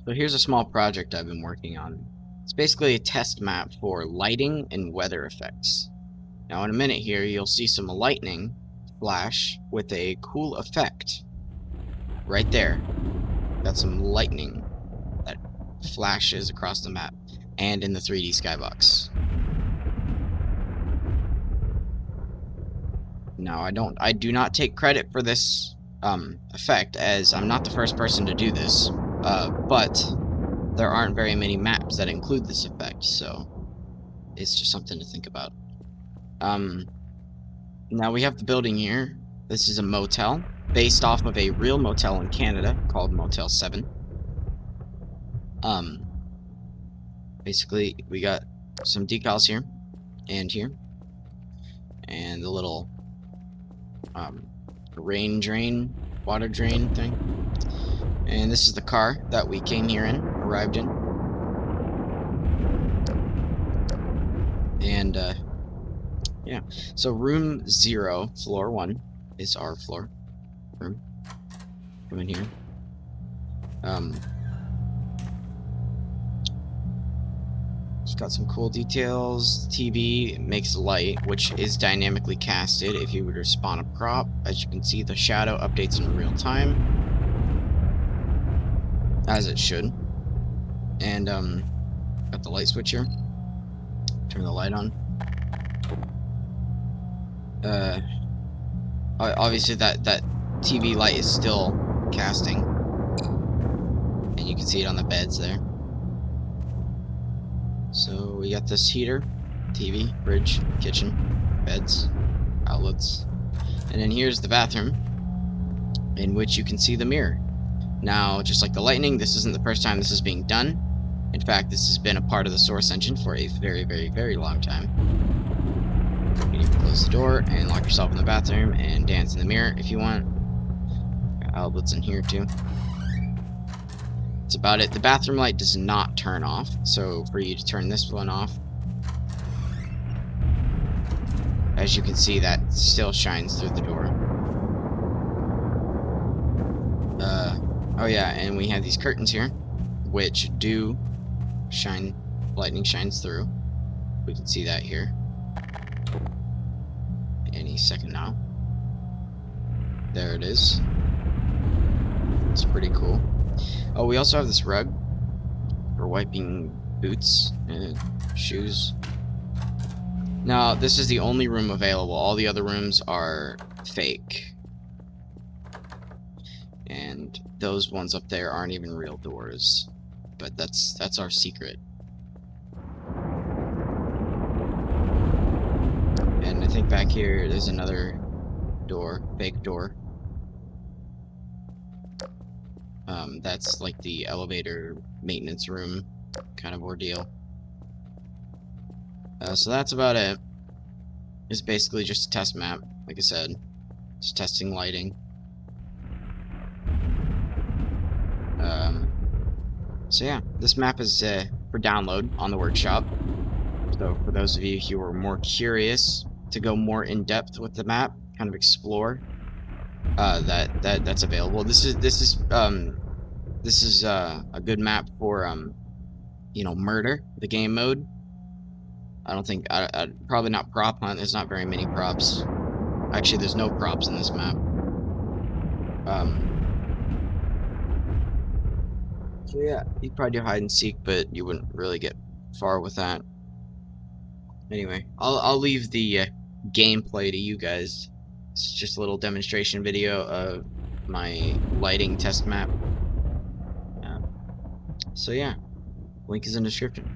So here's a small project I've been working on. It's basically a test map for lighting and weather effects. Now in a minute here, you'll see some lightning flash with a cool effect. Right there. Got some lightning that flashes across the map and in the 3D skybox. Now I do not take credit for this effect, as I'm not the first person to do this, but there aren't very many maps that include this effect, so it's just something to think about. Now we have the building here. This is a motel, based off of a real motel in Canada called Motel 7. Basically, we got some decals here, and here, and the little, rain drain, water drain thing. And this is the car that we came here in, arrived in. And, yeah. So room 0, floor 1, is our floor room. Come in here. It's got some cool details. TV makes light, which is dynamically casted if you were to spawn a prop. As you can see, the shadow updates in real time, as it should. And got the light switch here. Turn the light on. Obviously that TV light is still casting, and you can see it on the beds there. So we got this heater, TV, fridge, kitchen, beds, outlets, and then here's the bathroom, in which you can see the mirror. Now, just like the lightning, this isn't the first time this is being done. In fact, this has been a part of the Source engine for a very, very, very long time. You can close the door and lock yourself in the bathroom and dance in the mirror if you want. Got outlets in here too. That's about it. The bathroom light does not turn off, so for you to turn this one off, as you can see, that still shines through the door. Oh yeah, and we have these curtains here, which do shine, lightning shines through. We can see that here. Any second now. There it is. It's pretty cool. Oh, we also have this rug for wiping boots and shoes. Now, this is the only room available. All the other rooms are fake. And those ones up there aren't even real doors. But that's our secret. And I think back here there's another door, fake door. That's like the elevator maintenance room kind of ordeal. So that's about it. It's basically just a test map, like I said. Just testing lighting. So yeah, this map is for download on the workshop. So for those of you who are more curious to go more in depth with the map, kind of explore, that's available. This is a good map for you know, murder, the game mode. I don't think probably not prop hunt. There's not very many props. Actually, there's no props in this map. So yeah, you could probably do hide and seek, but you wouldn't really get far with that. Anyway, I'll leave the gameplay to you guys. It's just a little demonstration video of my lighting test map. So yeah, link is in the description.